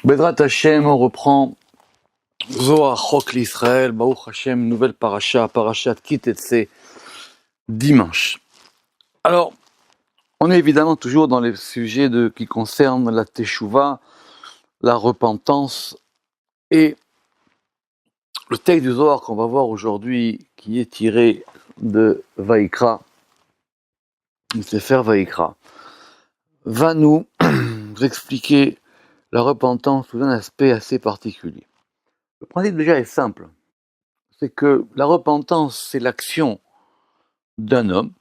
Bezrat Hashem, on reprend Zohar Chok l'Israël, Baruch Hashem, nouvelle parasha, parashat Kitetse, dimanche. Alors, on est évidemment toujours dans les sujets qui concernent la Teshuvah, la repentance, et le texte du Zohar qu'on va voir aujourd'hui, qui est tiré de Vaïkra, du Sefer Vaïkra, va nous expliquer la repentance sous un aspect assez particulier. Le principe déjà est simple, c'est que la repentance, c'est l'action d'un homme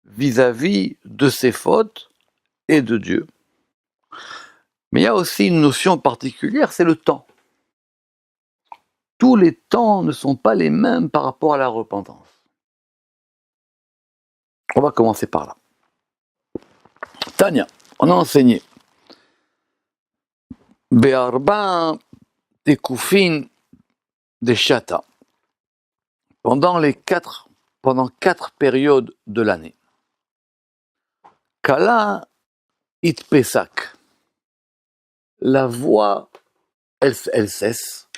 vis-à-vis de ses fautes et de Dieu. Mais il y a aussi une notion particulière, c'est le temps. Tous les temps ne sont pas les mêmes par rapport à la repentance. On va commencer par là. Tania, on a enseigné Be'arba Tekufin de Shata pendant quatre périodes de l'année. Kala Itpesak, la voix elle cesse.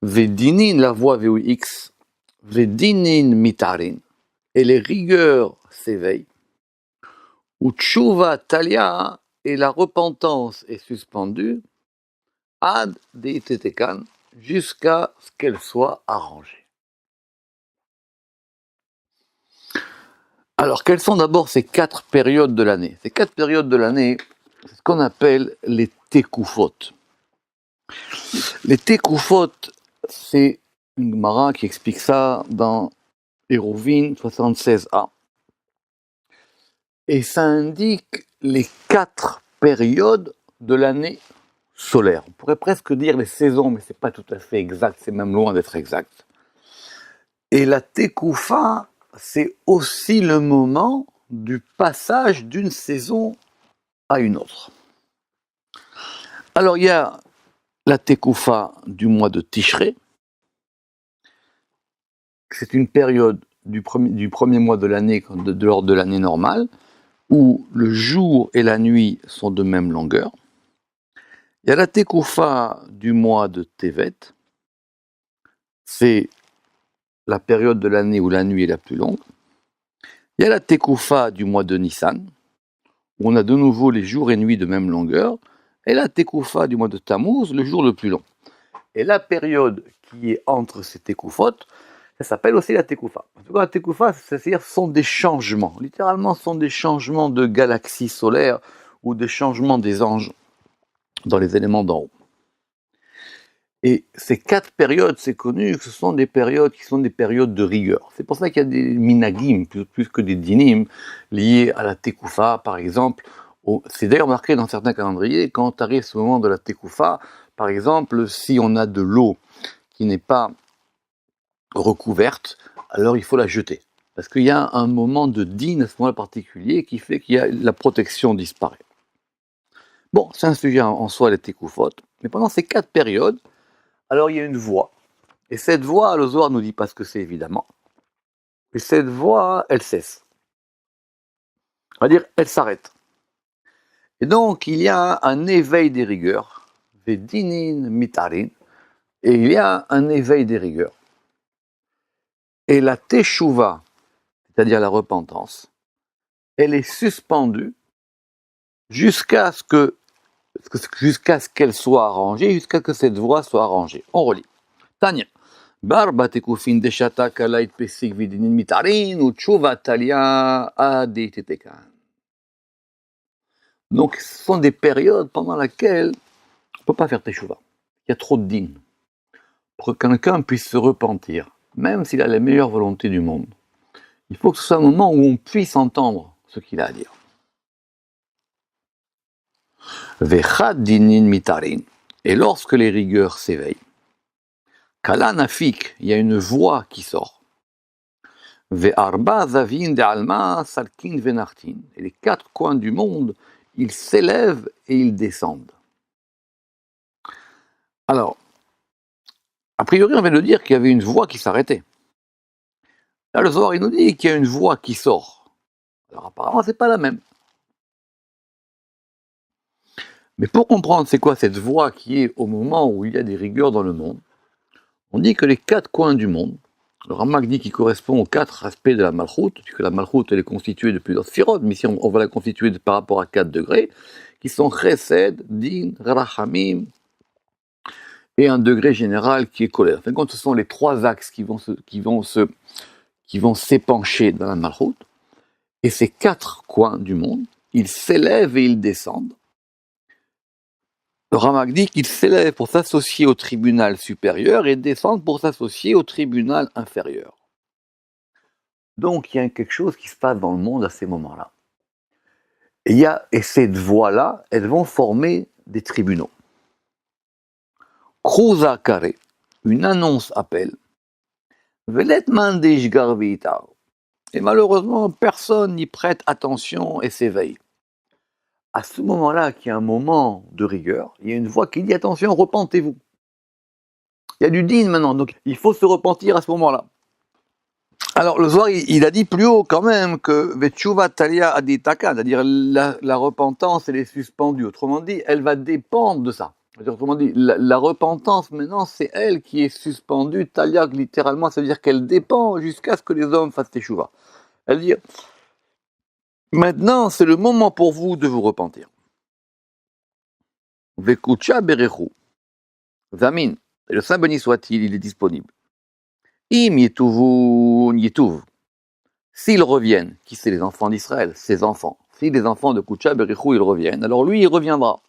Vedinin, la voix VOX, Vedinin mitarin, et les rigueurs s'éveillent. Utshuva talia, et la repentance est suspendue. Ad deitetekan, jusqu'à ce qu'elle soit arrangée. Alors, quelles sont d'abord ces quatre périodes de l'année? Ces quatre périodes de l'année, c'est ce qu'on appelle les tekufot. Les tekufot, c'est une Gemara qui explique ça dans Eruvin 76a. Et ça indique les quatre périodes de l'année solaire. On pourrait presque dire les saisons, mais c'est pas tout à fait exact, c'est même loin d'être exact. Et la Tekoufa, c'est aussi le moment du passage d'une saison à une autre. Alors il y a la Tekoufa du mois de Tishré. C'est une période du premier mois de l'année, de l'ordre de l'année normale, où le jour et la nuit sont de même longueur. Il y a la Tekoufa du mois de Tevet. C'est la période de l'année où la nuit est la plus longue. Il y a la Tekoufa du mois de Nissan, où on a de nouveau les jours et nuits de même longueur. Et la Tekoufa du mois de Tammuz, le jour le plus long. Et la période qui est entre ces Tekoufot, ça s'appelle aussi la Tekoufa. En tout cas, la Tekoufa, c'est-à-dire, sont des changements. Littéralement, ce sont des changements de galaxies solaires ou des changements des anges dans les éléments d'en haut. Et ces quatre périodes, c'est connu que ce sont des périodes qui sont des périodes de rigueur. C'est pour ça qu'il y a des minagim, plus que des dinim, liés à la Tekoufa, par exemple. C'est d'ailleurs marqué dans certains calendriers, quand arrive ce moment de la Tekoufa, par exemple, si on a de l'eau qui n'est pas recouverte, alors il faut la jeter. Parce qu'il y a un moment de din à ce moment-là particulier qui fait qu'il y a la protection disparaît. Bon, c'est un sujet en soi, les Tekoufot. Mais pendant ces quatre périodes, alors il y a une voix. Et cette voix, le Zohar ne nous dit pas ce que c'est évidemment. Et cette voix, elle cesse. On va dire, elle s'arrête. Et donc, il y a un éveil des rigueurs. Vedinin mitarin. Et il y a un éveil des rigueurs. Et la teshuva, c'est-à-dire la repentance, elle est suspendue jusqu'à ce qu'elle soit arrangée, jusqu'à ce que cette voix soit arrangée. On relit. Tania. Barba tekufin deshata kalait pesik vidinin mitarin ou tshuva talia aditetekan. Donc, ce sont des périodes pendant lesquelles on ne peut pas faire teshuva. Il y a trop de din. Pour que quelqu'un puisse se repentir, même s'il a les meilleures volontés du monde, il faut que ce soit un moment où on puisse entendre ce qu'il a à dire. Vechad dinin mitarin. Et lorsque les rigueurs s'éveillent, Kala nafik, il y a une voix qui sort. Ve'arba zavin de alma salkin venartin. Et les quatre coins du monde, ils s'élèvent et ils descendent. Alors, a priori, on vient de dire qu'il y avait une voix qui s'arrêtait. Là, le Zohar, il nous dit qu'il y a une voix qui sort. Alors, apparemment, c'est pas la même. Mais pour comprendre c'est quoi cette voie qui est au moment où il y a des rigueurs dans le monde, on dit que les 4 coins du monde, le Ramak dit qu'il correspond aux 4 aspects de la Malchut, puisque la Malchut elle est constituée de plusieurs sphirotes, mais ici on va la constituer par rapport à 4 degrés, qui sont Chesed, Din, Rachamim, et un degré général qui est colère. En fin de compte, ce sont les 3 axes qui vont s'épancher dans la Malchut, et ces 4 coins du monde, ils s'élèvent et ils descendent. Le Ramak dit qu'ils s'élèvent pour s'associer au tribunal supérieur et descendent pour s'associer au tribunal inférieur. Donc il y a quelque chose qui se passe dans le monde à ces moments-là. Et cette voie-là, elles vont former des tribunaux. Kruza Kare, une annonce appelle, Velet Mandish Garvitar. Et malheureusement, personne n'y prête attention et s'éveille. À ce moment-là, qui est un moment de rigueur, il y a une voix qui dit attention, repentez-vous. Il y a du din maintenant, donc il faut se repentir à ce moment-là. Alors le Zohar, il a dit plus haut quand même que Vetchuva Talia Aditaka, c'est-à-dire la repentance, elle est suspendue. Autrement dit, elle va dépendre de ça. Autrement dit, la repentance maintenant, c'est elle qui est suspendue. Talia, littéralement, ça veut dire qu'elle dépend jusqu'à ce que les hommes fassent teshuva. Elle dit maintenant, c'est le moment pour vous de vous repentir. Vekucha berechu, zamin, et le Saint béni soit-il, il est disponible. Im yetuvu yetuv. S'ils reviennent, qui c'est les enfants d'Israël, ses enfants, si les enfants de Koucha Berichou ils reviennent, alors lui il reviendra.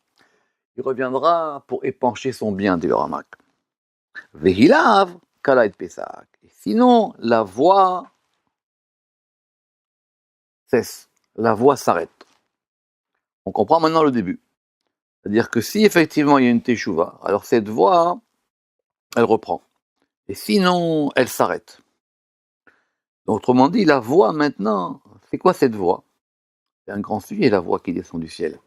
Il reviendra pour épancher son bien, dit le Ramak. Vehilav Kalaït Pesak. Sinon, la voie cesse, la voie s'arrête. On comprend maintenant le début. C'est-à-dire que si effectivement il y a une teshuva, alors cette voie, elle reprend. Et sinon, elle s'arrête. Autrement dit, la voie maintenant, c'est quoi cette voie? C'est un grand sujet, la voie qui descend du ciel.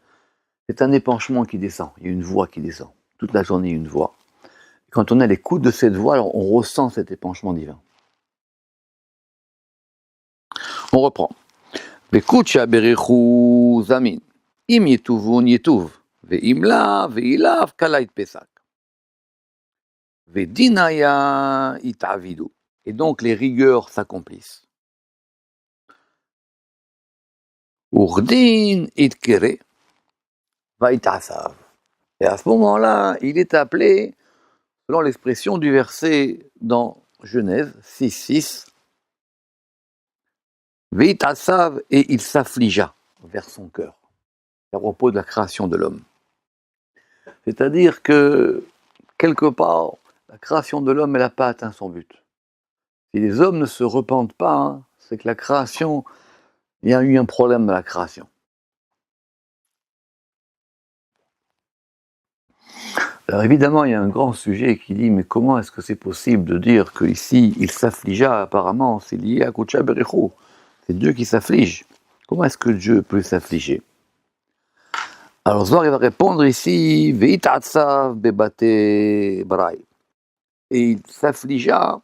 C'est un épanchement qui descend, il y a une voix qui descend. Toute la journée, il y a une voix. Et quand on a l'écoute de cette voix, alors on ressent cet épanchement divin. On reprend. Vekucha berichu zamin. Im yetuvun yetuv. Ve'im la ve'ilav kalait pesak. Ve'dinaya itavidu. Et donc les rigueurs s'accomplissent. Urdin itkere va'itasav. Et à ce moment-là, il est appelé, selon l'expression du verset dans Genèse 6:6, Veitasav, et il s'affligea vers son cœur, à propos de la création de l'homme. C'est-à-dire que, quelque part, la création de l'homme, elle n'a pas atteint son but. Si les hommes ne se repentent pas, c'est que la création, il y a eu un problème dans la création. Alors évidemment, il y a un grand sujet qui dit, mais comment est-ce que c'est possible de dire qu'ici, il s'affligea, apparemment, c'est lié à Koucha Berichou. C'est Dieu qui s'afflige. Comment est-ce que Dieu peut s'affliger? Alors Zohar il va répondre ici, Veitatsav bebate brai. Et il s'affligea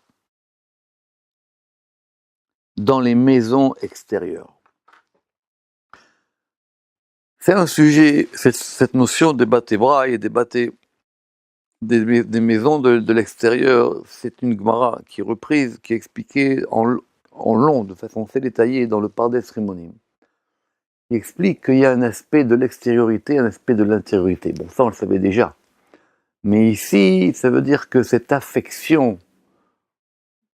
dans les maisons extérieures. C'est un sujet, cette notion de bate brai et des maisons de l'extérieur, c'est une Gemara qui est reprise, qui est expliquée en long, de façon assez détaillée dans le Pardes Rimonim. Il explique qu'il y a un aspect de l'extériorité, un aspect de l'intériorité. Bon, ça on le savait déjà. Mais ici, ça veut dire que cette affection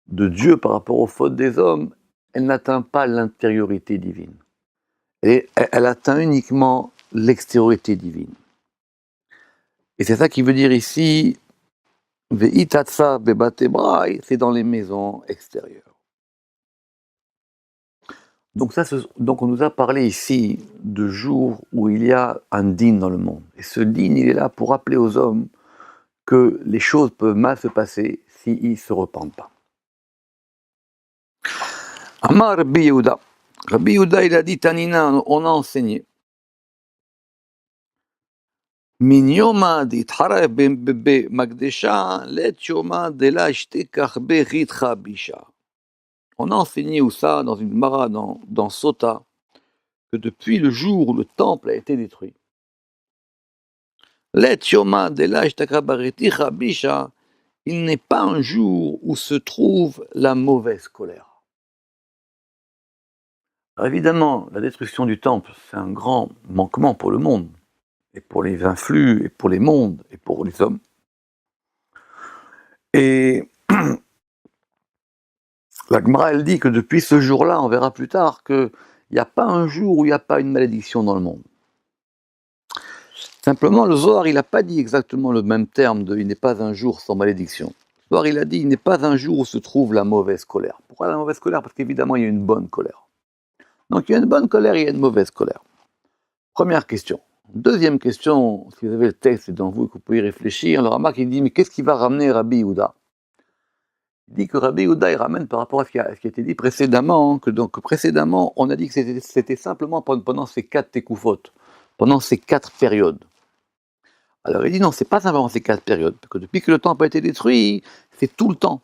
de Dieu par rapport aux fautes des hommes, elle n'atteint pas l'intériorité divine. Et elle atteint uniquement l'extériorité divine. Et c'est ça qui veut dire ici, Veitatsa bebate brai, c'est dans les maisons extérieures. Donc on nous a parlé ici de jours où il y a un din dans le monde. Et ce din, il est là pour rappeler aux hommes que les choses peuvent mal se passer s'ils ne se repentent pas. Amar Rabbi Yehuda. Rabbi Yehuda, il a dit, Tanina, on a enseigné. Min yoma d'itharef be magdesha, let yoma de la ishtekach be ritcha bisha. On a enseigné où ça, dans une mara, dans Sota, que depuis le jour où le temple a été détruit, Let Yoma Dela Ishtakabareticha Bisha, il n'est pas un jour où se trouve la mauvaise colère. Alors évidemment, la destruction du temple, c'est un grand manquement pour le monde, et pour les influx, et pour les mondes, et pour les hommes. Et la Gemara, elle dit que depuis ce jour-là, on verra plus tard qu'il n'y a pas un jour où il n'y a pas une malédiction dans le monde. Simplement, le Zohar, il n'a pas dit exactement le même terme de « il n'est pas un jour sans malédiction ». Le Zohar, il a dit « il n'est pas un jour où se trouve la mauvaise colère ». Pourquoi la mauvaise colère? Parce qu'évidemment, il y a une bonne colère. Donc il y a une bonne colère, il y a une mauvaise colère. Première question. Deuxième question, si vous avez le texte devant vous et que vous pouvez y réfléchir, le Ramak, il dit « mais qu'est-ce qui va ramener Rabbi Yehuda ?» Il dit que Rabbi Yehuda, il ramène par rapport à ce qui a été dit précédemment, que donc précédemment, on a dit que c'était simplement pendant ces 4 tekoufot, pendant ces 4 périodes. Alors il dit non, c'est pas simplement ces 4 périodes, parce que depuis que le temple a été détruit, c'est tout le temps.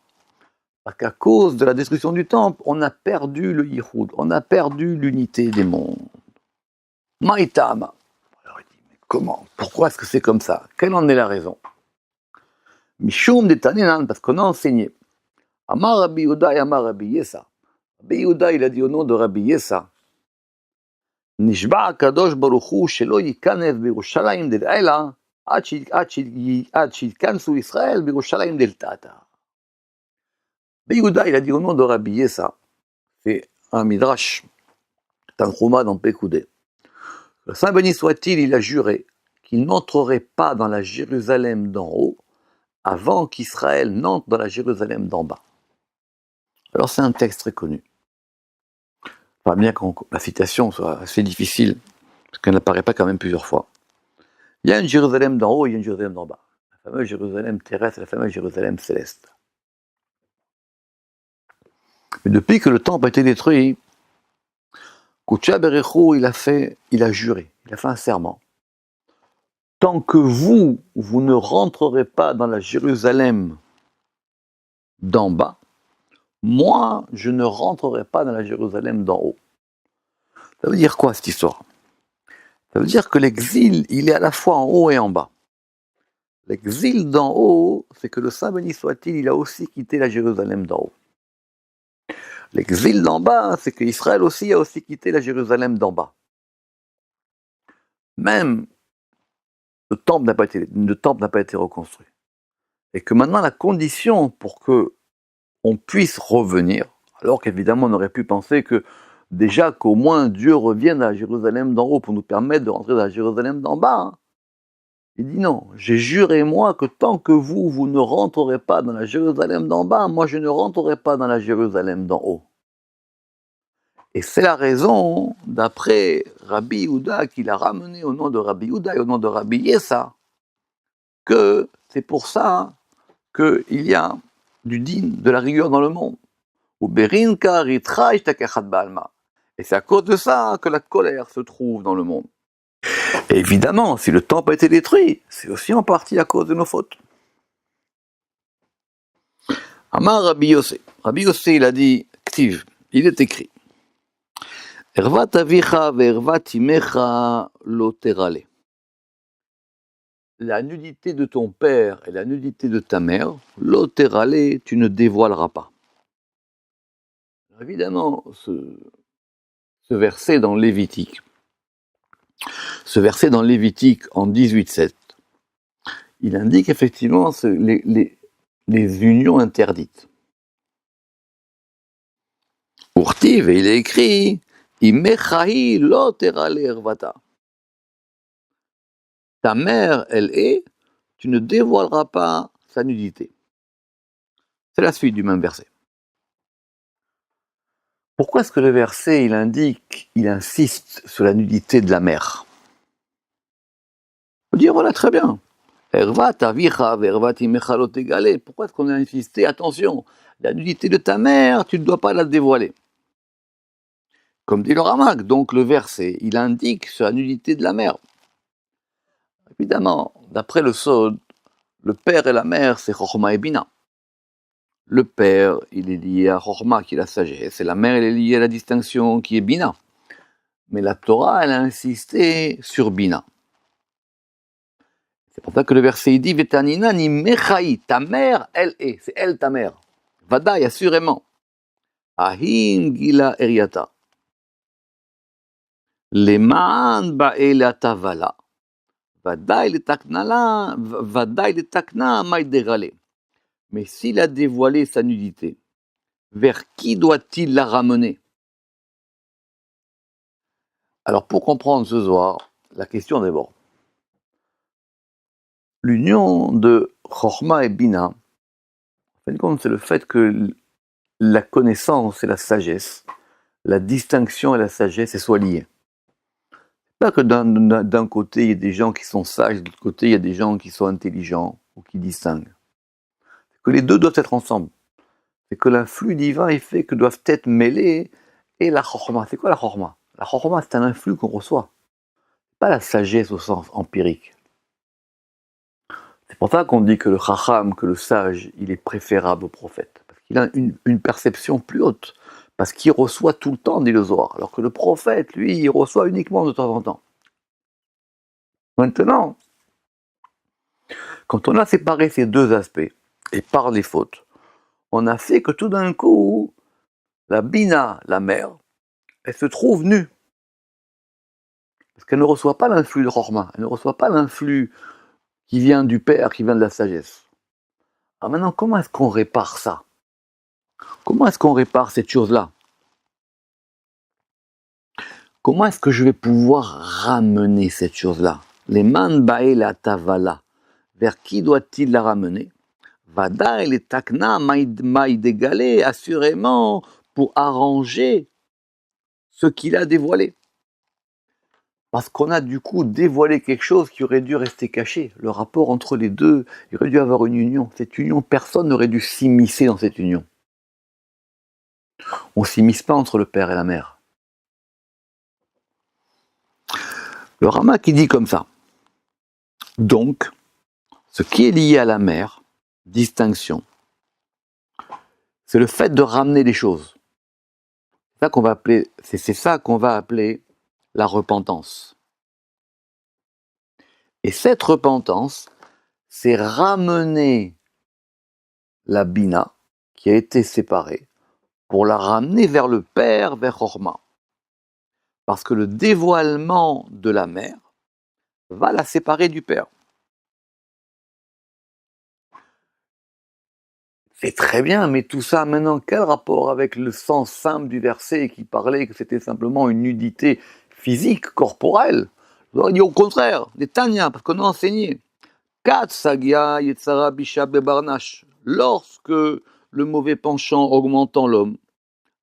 Parce qu'à cause de la destruction du temple, on a perdu le yichud, on a perdu l'unité des mondes. Maïtama. Alors il dit, mais comment? Pourquoi est-ce que c'est comme ça? Quelle en est la raison? Mishum detaninan, parce qu'on a enseigné. Amar Rabbi Yehuda et Amar Rabbi Yessa. Rabbi Yehuda, il a dit au nom de Rabbi Yessa, Nishba Kadosh Baruch Hu shelo yikanev b'Yerushalayim d'Ela עד שיתכנסו ישראל בירושלים דלתתא. Rabbi Yehuda, il a dit au nom de Rabbi Yessa, c'est un midrash, Tanchuma dans Pekoudé. Le Saint béni soit-il, il a juré qu'il n'entrerait pas dans la Jérusalem d'en haut avant qu'Israël n'entre dans la Jérusalem d'en bas. Alors c'est un texte très connu. Pas bien que la citation soit assez difficile, parce qu'elle n'apparaît pas quand même plusieurs fois. Il y a une Jérusalem d'en haut et il y a une Jérusalem d'en bas. La fameuse Jérusalem terrestre et la fameuse Jérusalem céleste. Mais depuis que le temple a été détruit, Koucha Berechou, il a juré, il a fait un serment. Tant que vous ne rentrerez pas dans la Jérusalem d'en bas, moi, je ne rentrerai pas dans la Jérusalem d'en haut. Ça veut dire quoi cette histoire? Ça veut dire que l'exil, il est à la fois en haut et en bas. L'exil d'en haut, c'est que le Saint béni soit-il, il a aussi quitté la Jérusalem d'en haut. L'exil d'en bas, c'est qu'Israël aussi a aussi quitté la Jérusalem d'en bas. Même le temple n'a pas été reconstruit. Et que maintenant, la condition pour que on puisse revenir, alors qu'évidemment on aurait pu penser que déjà qu'au moins Dieu revienne à la Jérusalem d'en haut pour nous permettre de rentrer dans la Jérusalem d'en bas. Hein. Il dit non, j'ai juré moi que tant que vous ne rentrerez pas dans la Jérusalem d'en bas, moi je ne rentrerai pas dans la Jérusalem d'en haut. Et c'est la raison, d'après Rabbi Yehuda, qu'il a ramené au nom de Rabbi Yehuda et au nom de Rabbi Yessa, que c'est pour ça qu'il y a du din, de la rigueur dans le monde. Et c'est à cause de ça que la colère se trouve dans le monde. Et évidemment, si le temple a été détruit, c'est aussi en partie à cause de nos fautes. Amar Rabbi Yossé. Rabbi Yossé, il a dit, Ktiv, il est écrit. Ervat avicha ve'ervat imecha lo terale. La nudité de ton père et la nudité de ta mère, lo terale, tu ne dévoileras pas. Alors évidemment, ce verset dans Lévitique, en 18.7, il indique effectivement les unions interdites. Urtiv, et il est écrit, Imechahi lo terale ervata. Ta mère, elle est, tu ne dévoileras pas sa nudité. C'est la suite du même verset. Pourquoi est-ce que le verset, il insiste sur la nudité de la mère? On peut dire, voilà, très bien. Ervat avicha vervat imecha lo tegale. Pourquoi est-ce qu'on a insisté? Attention, la nudité de ta mère, tu ne dois pas la dévoiler. Comme dit le Ramak, donc le verset, il indique sur la nudité de la mère. Évidemment, d'après le Sod, le père et la mère, c'est Chochma et Bina. Le père, il est lié à Chochma, qui est la sagesse, et la mère, elle est liée à la distinction, qui est Bina. Mais la Torah, elle a insisté sur Bina. C'est pour ça que le verset il dit Vetanina ni mechaï, ta mère, elle est, c'est elle ta mère. Vadaï, assurément. Ahim gila eriata. Leman ba'ela tavala. Vadaï le takna maïderale. Mais s'il a dévoilé sa nudité, vers qui doit-il la ramener? Alors pour comprendre ce soir, la question d'abord. L'union de Chorma et Bina, en fin de compte, c'est le fait que la connaissance et la sagesse, la distinction et la sagesse soient liées. Pas que d'un côté, il y a des gens qui sont sages, de l'autre côté, il y a des gens qui sont intelligents ou qui distinguent. Que les deux doivent être ensemble. C'est que l'influx divin, il fait que doivent être mêlés. Et la chorma, c'est quoi la chorma? La chorma, c'est un influx qu'on reçoit. Pas la sagesse au sens empirique. C'est pour ça qu'on dit que le chacham, que le sage, il est préférable au prophète. Parce qu'il a une perception plus haute. Parce qu'il reçoit tout le temps, dit le Zohar. Alors que le prophète, lui, il reçoit uniquement de temps en temps. Maintenant, quand on a séparé ces deux aspects, et par les fautes, on a fait que tout d'un coup, la Bina, la mère, elle se trouve nue. Parce qu'elle ne reçoit pas l'influx de Chorma, elle ne reçoit pas l'influx qui vient du Père, qui vient de la sagesse. Alors maintenant, comment est-ce qu'on répare ça? Comment est-ce qu'on répare cette chose-là? Comment est-ce que je vais pouvoir ramener cette chose-là? Les man ba'ela tavala. Vers qui doit-il la ramener? Vada et les takna maïdégale, assurément, pour arranger ce qu'il a dévoilé. Parce qu'on a du coup dévoilé quelque chose qui aurait dû rester caché. Le rapport entre les deux, il aurait dû avoir une union. Cette union, personne n'aurait dû s'immiscer dans cette union. On ne s'immisce pas entre le père et la mère. Le Rama qui dit comme ça. Donc, ce qui est lié à la mère, distinction, c'est le fait de ramener les choses. C'est ça qu'on va appeler la repentance. Et cette repentance, c'est ramener la Bina, qui a été séparée, pour la ramener vers le Père, vers Chorma. Parce que le dévoilement de la mère va la séparer du Père. C'est très bien, mais tout ça maintenant, quel rapport avec le sens simple du verset qui parlait que c'était simplement une nudité physique, corporelle? On dit au contraire, des Tanya, parce qu'on a enseigné. Kat sagia yetzara bishab bebarnash. Lorsque le mauvais penchant augmentant l'homme,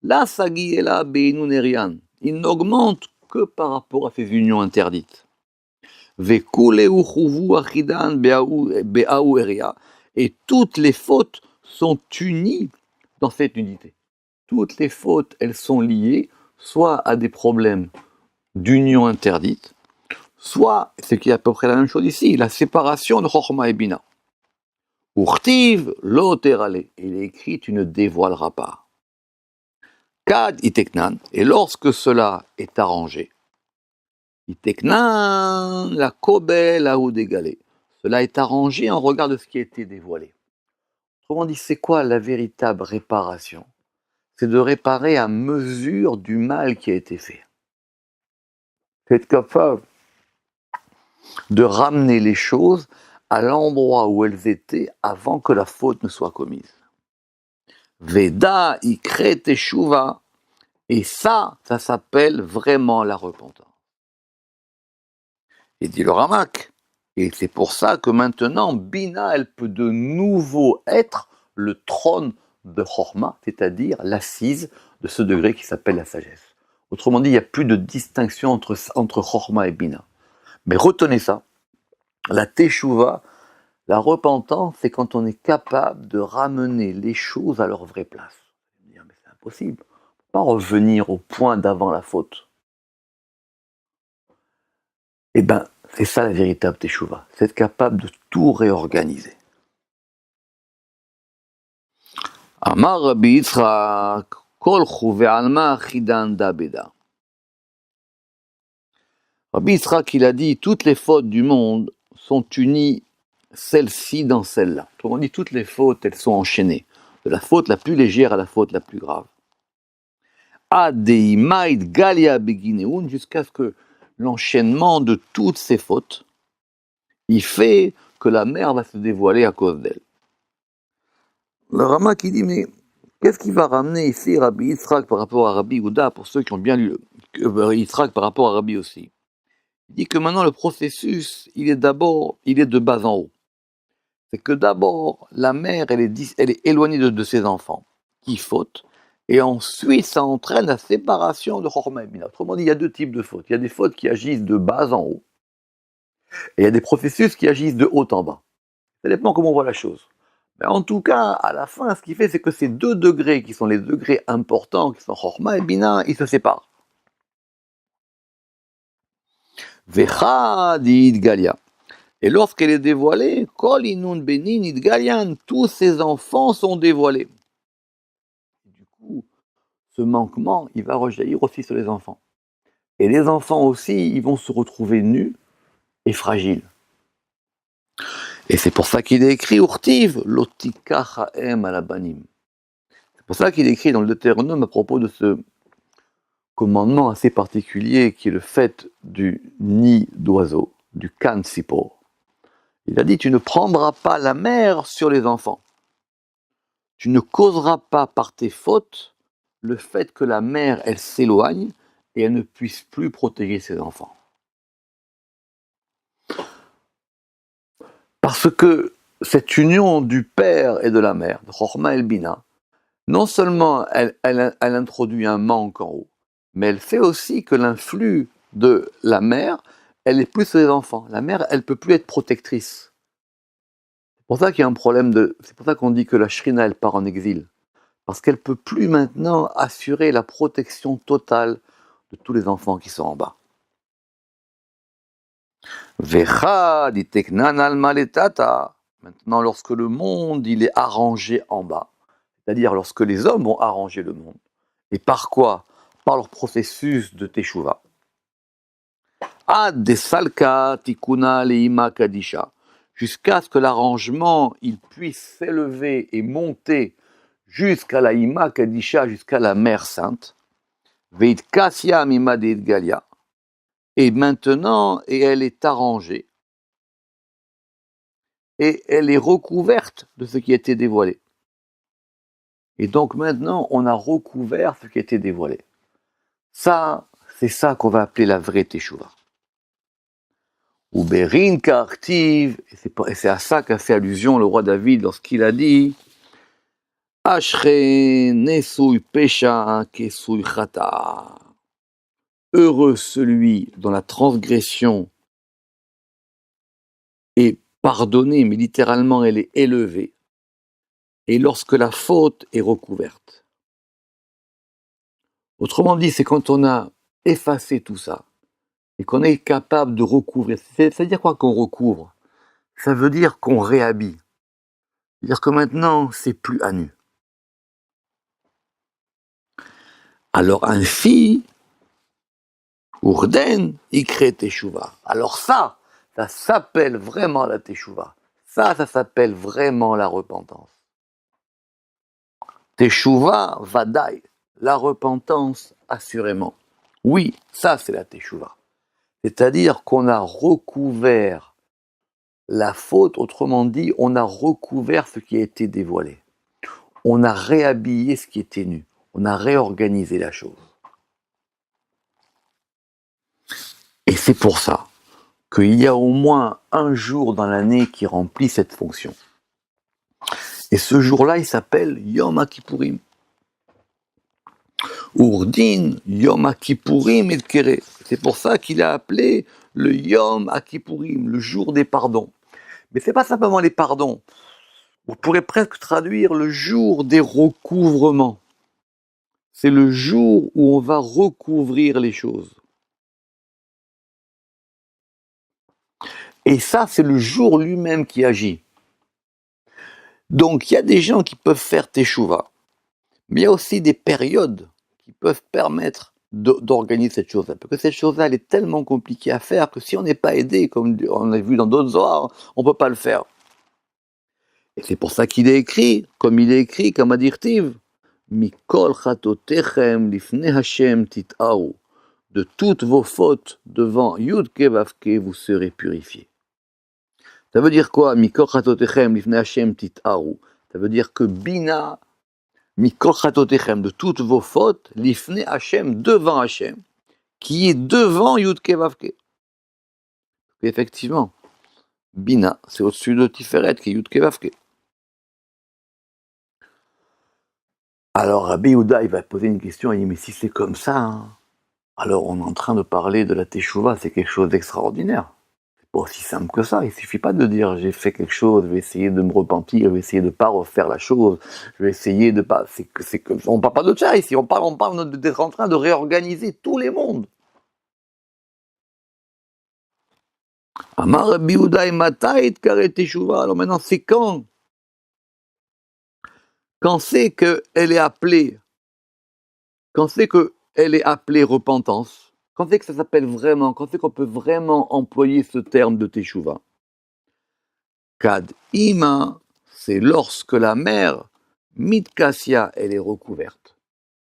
la sagi est là beinunerian. Il n'augmente que par rapport à ses unions interdites. Vekule uchuvu achidan be'aou eria. Et toutes les fautes sont unies dans cette unité. Toutes les fautes, elles sont liées soit à des problèmes d'union interdite, soit, ce qui est à peu près la même chose ici, la séparation de Chochma et Bina. Urtiv lo terale, il est écrit, tu ne dévoileras pas. Kad iteknan, et lorsque cela est arrangé, iteknan la kobel a dégalé, cela est arrangé en regard de ce qui a été dévoilé. Autrement dit, c'est quoi la véritable réparation? C'est de réparer à mesure du mal qui a été fait. C'est être capable de ramener les choses à l'endroit où elles étaient avant que la faute ne soit commise. Veda ikre teshuva, et ça s'appelle vraiment la repentance. Et dit le Ramak, et c'est pour ça que maintenant, Bina, elle peut de nouveau être le trône de Chorma, c'est-à-dire l'assise de ce degré qui s'appelle la sagesse. Autrement dit, il n'y a plus de distinction entre Chorma et Bina. Mais retenez ça, la Teshuva, la repentance, c'est quand on est capable de ramener les choses à leur vraie place. Mais c'est impossible. On ne peut pas revenir au point d'avant la faute. Eh bien, c'est ça la véritable Teshuva. C'est être capable de tout réorganiser. Amar Rabbi Yitzchak, kol chuvei alma chidan dabeda. Rabbi Yitzchak, il a dit, toutes les fautes du monde sont unies celle-ci dans celle-là. Autrement dit, toutes les fautes, elles sont enchaînées, de la faute la plus légère à la faute la plus grave. Adeimaid Galia Begineun, jusqu'à ce que l'enchaînement de toutes ces fautes, il fait que la mer va se dévoiler à cause d'elle. Le Rama qui dit, mais qu'est-ce qui va ramener ici Rabbi Yitzhak par rapport à Rabbi Yehuda, pour ceux qui ont bien lu Yitzhak par rapport à Rabbi aussi? Il dit que maintenant le processus, il est de bas en haut. C'est que d'abord, la mère, elle est éloignée de ses enfants, qui fautent, et ensuite, ça entraîne la séparation de Chorma et Bina. Autrement dit, il y a deux types de fautes. Il y a des fautes qui agissent de bas en haut, et il y a des processus qui agissent de haut en bas. Ça dépend comment on voit la chose. Mais en tout cas, à la fin, ce qui fait, c'est que ces deux degrés, qui sont les degrés importants, qui sont Chorma et Bina, ils se séparent. Vecha dit Galia. Et lorsqu'elle est dévoilée, Kol inun benin idgalian, tous ses enfants sont dévoilés. Du coup, ce manquement, il va rejaillir aussi sur les enfants. Et les enfants aussi, ils vont se retrouver nus et fragiles. Et c'est pour ça qu'il est écrit Urtiv, Lotika Haem alabanim. C'est pour ça qu'il est écrit dans le Deutéronome à propos de ce commandement assez particulier qui est le fait du nid d'oiseau, du kan sipor. Il a dit, tu ne prendras pas la mère sur les enfants. Tu ne causeras pas par tes fautes le fait que la mère, elle s'éloigne et elle ne puisse plus protéger ses enfants. Parce que cette union du père et de la mère, de Chorma et Bina, non seulement elle introduit un manque en haut, mais elle fait aussi que l'influx de la mère, elle est plus sur les enfants. La mère, elle ne peut plus être protectrice. C'est pour ça qu'il y a un problème c'est pour ça qu'on dit que la Shrina, elle part en exil. Parce qu'elle ne peut plus maintenant assurer la protection totale de tous les enfants qui sont en bas. Vecha diteknan al maletata. Maintenant, lorsque le monde il est arrangé en bas, c'est-à-dire lorsque les hommes ont arrangé le monde, et par quoi? Par leur processus de teshuva. Ad desalka tikuna leima kadisha. Jusqu'à ce que l'arrangement il puisse s'élever et monter jusqu'à la Ima Kadisha, jusqu'à la Mère Sainte, Veit Kassia Mima Deit Galia. Et maintenant, elle est arrangée, et elle est recouverte de ce qui a été dévoilé. Et donc maintenant, on a recouvert ce qui a été dévoilé. Ça, c'est ça qu'on va appeler la vraie Teshuvah. Ou Berin Kartiv, et c'est à ça qu'a fait allusion le roi David lorsqu'il a dit Ashre nesui pesha kesui chata. Heureux celui dont la transgression est pardonnée, mais littéralement elle est élevée, et lorsque la faute est recouverte. Autrement dit, c'est quand on a effacé tout ça, et qu'on est capable de recouvrir. C'est-à-dire quoi qu'on recouvre? Ça veut dire qu'on réhabille. C'est-à-dire que maintenant, c'est plus à nu. Alors ainsi, Urden, Ikre Teshuvah. Alors ça s'appelle vraiment la Teshuvah. Ça s'appelle vraiment la repentance. Teshuvah Vadaï, la repentance assurément. Oui, ça c'est la Teshuvah. C'est-à-dire qu'on a recouvert la faute, autrement dit, on a recouvert ce qui a été dévoilé. On a réhabillé ce qui était nu. On a réorganisé la chose. Et c'est pour ça qu'il y a au moins un jour dans l'année qui remplit cette fonction. Et ce jour-là, il s'appelle Yom Kippourim. Urdin Yom Kippourim et Kere. C'est pour ça qu'il a appelé le Yom Kippourim, le jour des pardons. Mais c'est pas simplement les pardons. On pourrait presque traduire le jour des recouvrements. C'est le jour où on va recouvrir les choses. Et ça, c'est le jour lui-même qui agit. Donc, il y a des gens qui peuvent faire teshuva, mais il y a aussi des périodes qui peuvent permettre d'organiser cette chose-là. Parce que cette chose-là, elle est tellement compliquée à faire que si on n'est pas aidé, comme on a vu dans d'autres zohar, on ne peut pas le faire. Et c'est pour ça qu'il est écrit, comme a dit Tiv, Mikol chatotechem lifnei Hashem tit'aru. De toutes vos fautes devant Yud-Ke Vav-Ke, vous serez purifiés. Ça veut dire quoi? Mikol chatotechem lifnei Hashem tit'aru. Ça veut dire que Bina, Mikol chatotechem, de toutes vos fautes, lifnei Hashem, devant Hashem, qui est devant Yud-Ke Vav-Ke. Effectivement, Bina, c'est au-dessus de Tiferet, qui est Yud-Ke Vav-Ke. Alors Rabbi Yehuda, il va poser une question, il dit, mais si c'est comme ça, alors on est en train de parler de la Teshuvah, c'est quelque chose d'extraordinaire. C'est pas aussi simple que ça, il suffit pas de dire, j'ai fait quelque chose, je vais essayer de me repentir, je vais essayer de pas refaire la chose, je vais essayer de pas... On parle pas de ça ici, on parle d'être en train de réorganiser tous les mondes. Amar Rabbi Yehuda et Matai Kare Teshuvah, alors maintenant c'est quand? Quand c'est qu'elle est appelée? Quand c'est qu'elle est appelée repentance? Quand c'est que ça s'appelle vraiment? Quand c'est qu'on peut vraiment employer ce terme de Teshuvah? Kad ima, c'est lorsque la mère, mitkassia, elle est recouverte,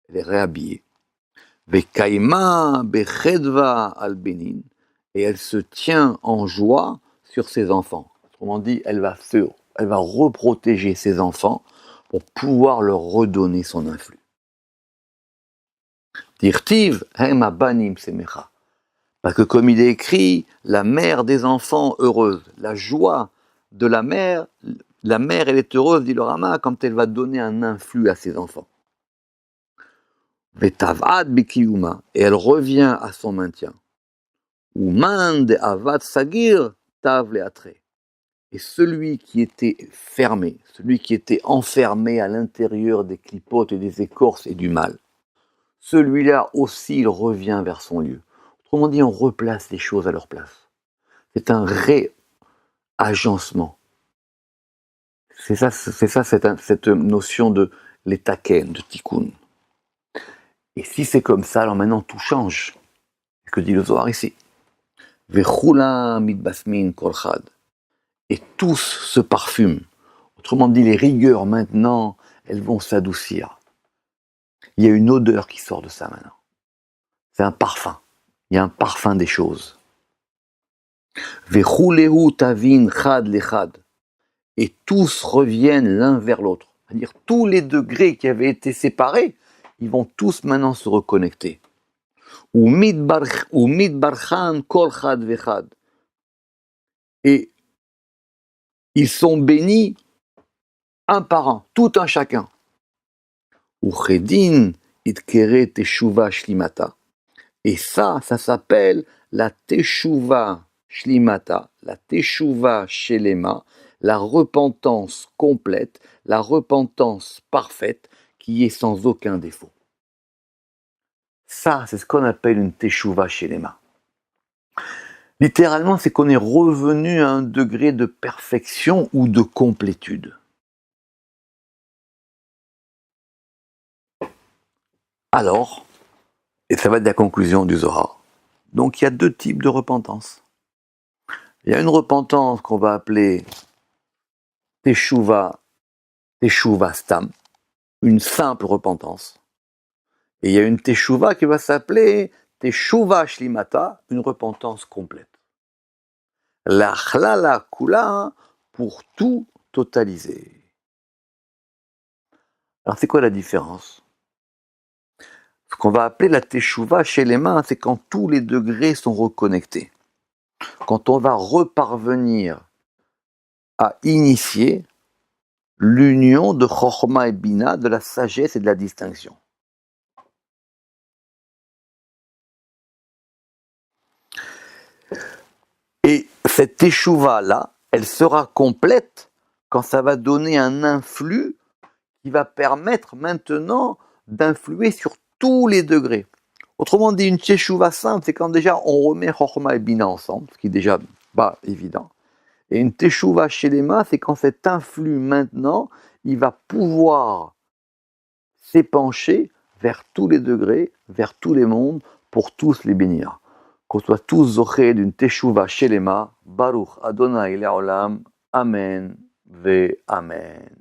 elle est réhabillée. Vekaima bechedva albenin, et elle se tient en joie sur ses enfants. Autrement dit, elle va reprotéger ses enfants pour pouvoir leur redonner son influx. Dirtiv hem abanim semecha. Parce que comme il est écrit, la mère des enfants heureuse, la joie de la mère elle est heureuse, dit le Rama, quand elle va donner un influx à ses enfants. Vetavad bikiyuma, et elle revient à son maintien. Uman de avad sagir tav leatre. Et celui qui était fermé, celui qui était enfermé à l'intérieur des clipotes et des écorces et du mal, celui-là aussi, il revient vers son lieu. Autrement dit, on replace les choses à leur place. C'est un réagencement. C'est ça cette notion de l'étaken, de tikkun. Et si c'est comme ça, alors maintenant tout change. C'est ce que dit le Zohar ici. Vechula mitbasmin kol chad. Et tous se parfument. Autrement dit, les rigueurs maintenant, elles vont s'adoucir. Il y a une odeur qui sort de ça maintenant. C'est un parfum. Il y a un parfum des choses. Vechulehu tavin chad lechad. Et tous reviennent l'un vers l'autre. C'est-à-dire tous les degrés qui avaient été séparés, ils vont tous maintenant se reconnecter. Umidbarchan kol chad vechad. Et ils sont bénis un par un, tout un chacun. Uchedin itkere teshuva shlimata. Et ça s'appelle la teshuva shlimata, la teshuva shelema, la repentance complète, la repentance parfaite, qui est sans aucun défaut. Ça, c'est ce qu'on appelle une teshuva shelema. Littéralement, c'est qu'on est revenu à un degré de perfection ou de complétude. Alors, et ça va être la conclusion du Zohar, donc il y a deux types de repentance. Il y a une repentance qu'on va appeler Teshuva Stam, une simple repentance. Et il y a une Teshuva qui va s'appeler Teshuva Shlimata, une repentance complète. La Chlala Kula, pour tout totaliser. Alors c'est quoi la différence? Ce qu'on va appeler la Teshuva chez les mains, c'est quand tous les degrés sont reconnectés. Quand on va reparvenir à initier l'union de Chochma et Bina, de la sagesse et de la distinction. Et cette Teshuva-là, elle sera complète quand ça va donner un influx qui va permettre maintenant d'influer sur tous les degrés. Autrement dit, une Teshuva simple, c'est quand déjà on remet Chochma et Bina ensemble, ce qui est déjà pas évident. Et une Teshuva Shelema, c'est quand cet influx maintenant, il va pouvoir s'épancher vers tous les degrés, vers tous les mondes, pour tous les bénir. Qu'on soit tous zochés d'une Teshuva Shelema, Baruch Adonai Le'olam, Amen, Ve Amen.